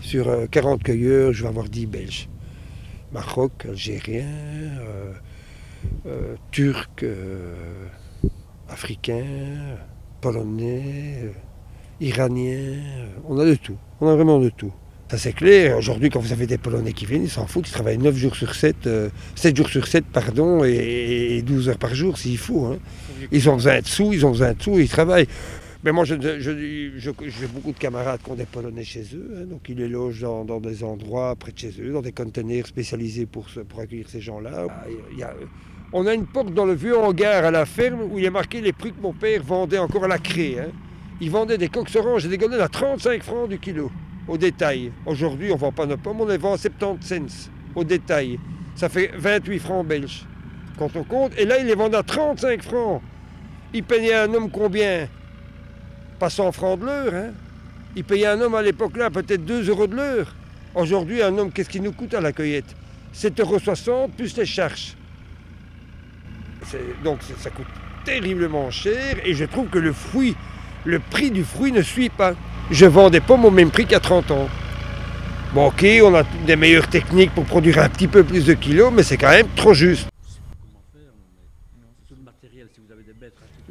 Sur 40 cueilleurs, je vais avoir 10 Belges. Maroc, Algérien, Turc, Africain, Polonais, Iranien. On a de tout. On a vraiment de tout. Ça c'est clair. Aujourd'hui, quand vous avez des Polonais qui viennent, ils s'en foutent. Ils travaillent 9 jours sur 7, 7 jours sur 7, pardon, et 12 heures par jour s'il faut. Hein. Ils ont besoin de sous, ils travaillent. Mais moi, j'ai beaucoup de camarades qui ont des Polonais chez eux, hein, donc ils les logent dans des endroits près de chez eux, dans des containers spécialisés pour accueillir ces gens-là. On a une porte dans le vieux hangar à la ferme où il est marqué les prix que mon père vendait encore à la craie. Hein. Il vendait des coqs oranges et des gondelles à 35 francs du kilo, au détail. Aujourd'hui, on ne vend pas nos pommes, on les vend à 70 cents, au détail. Ça fait 28 francs belges, quand on compte. Et là, il les vend à 35 francs. Il payait un homme combien? Pas 100 francs de l'heure. Hein. Il payait un homme à l'époque-là peut-être 2 euros de l'heure. Aujourd'hui, un homme, qu'est-ce qu'il nous coûte à la cueillette? 7,60 € plus les charges. Donc ça coûte terriblement cher et je trouve que le prix du fruit ne suit pas. Je vends des pommes au même prix qu'à 30 ans. Bon ok, on a des meilleures techniques pour produire un petit peu plus de kilos, mais c'est quand même trop juste.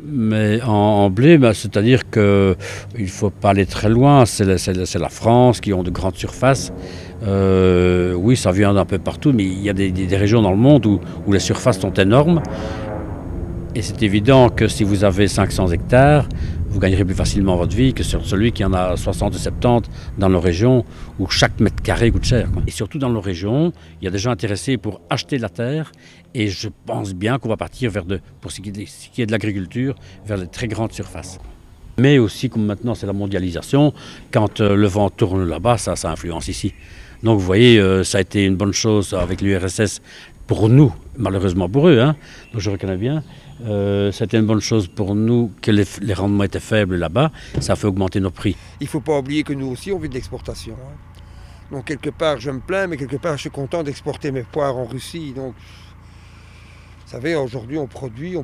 Mais en blé, c'est-à-dire qu'il ne faut pas aller très loin, c'est la France qui ont de grandes surfaces. Oui, ça vient d'un peu partout, mais il y a des régions dans le monde où les surfaces sont énormes. Et c'est évident que si vous avez 500 hectares, vous gagnerez plus facilement votre vie que sur celui qui en a 60 ou 70 dans nos régions où chaque mètre carré coûte cher. Et surtout dans nos régions, il y a des gens intéressés pour acheter la terre et je pense bien qu'on va partir pour ce qui est de l'agriculture, vers les très grandes surfaces. Mais aussi, comme maintenant c'est la mondialisation, quand le vent tourne là-bas, ça influence ici. Donc vous voyez, ça a été une bonne chose avec l'URSS pour nous, malheureusement pour eux, hein, donc je reconnais bien. C'était une bonne chose pour nous que les rendements étaient faibles là-bas, ça a fait augmenter nos prix. Il ne faut pas oublier que nous aussi on vit de l'exportation. Hein. Donc quelque part je me plains, mais quelque part je suis content d'exporter mes poires en Russie. Donc, vous savez, aujourd'hui on produit. En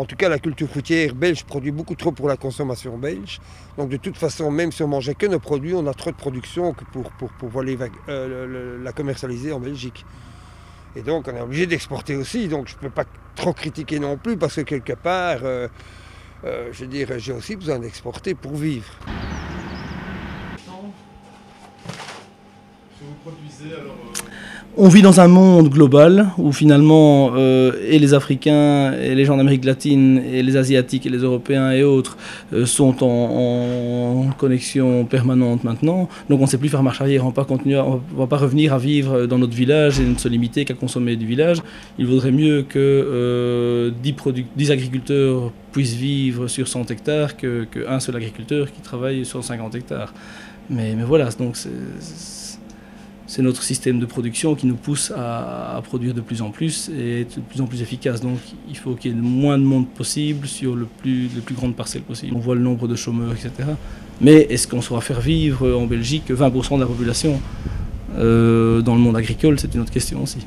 tout cas la culture fruitière belge produit beaucoup trop pour la consommation belge. Donc de toute façon, même si on mangeait que nos produits, on a trop de production pour pouvoir la commercialiser en Belgique. Et donc on est obligé d'exporter aussi, donc je ne peux pas trop critiquer non plus parce que quelque part, je veux dire, j'ai aussi besoin d'exporter pour vivre. On vit dans un monde global où finalement et les Africains et les gens d'Amérique latine et les Asiatiques et les Européens et autres sont en connexion permanente maintenant. Donc on ne sait plus faire marche arrière, on ne va pas revenir à vivre dans notre village et ne se limiter qu'à consommer du village. Il vaudrait mieux que 10 agriculteurs puissent vivre sur 100 hectares qu'un seul agriculteur qui travaille sur 50 hectares. Mais voilà, donc c'est notre système de production qui nous pousse à produire de plus en plus et être de plus en plus efficace. Donc il faut qu'il y ait le moins de monde possible sur les plus grandes parcelles possibles. On voit le nombre de chômeurs, etc. Mais est-ce qu'on saura faire vivre en Belgique 20% de la population dans le monde agricole? C'est une autre question aussi.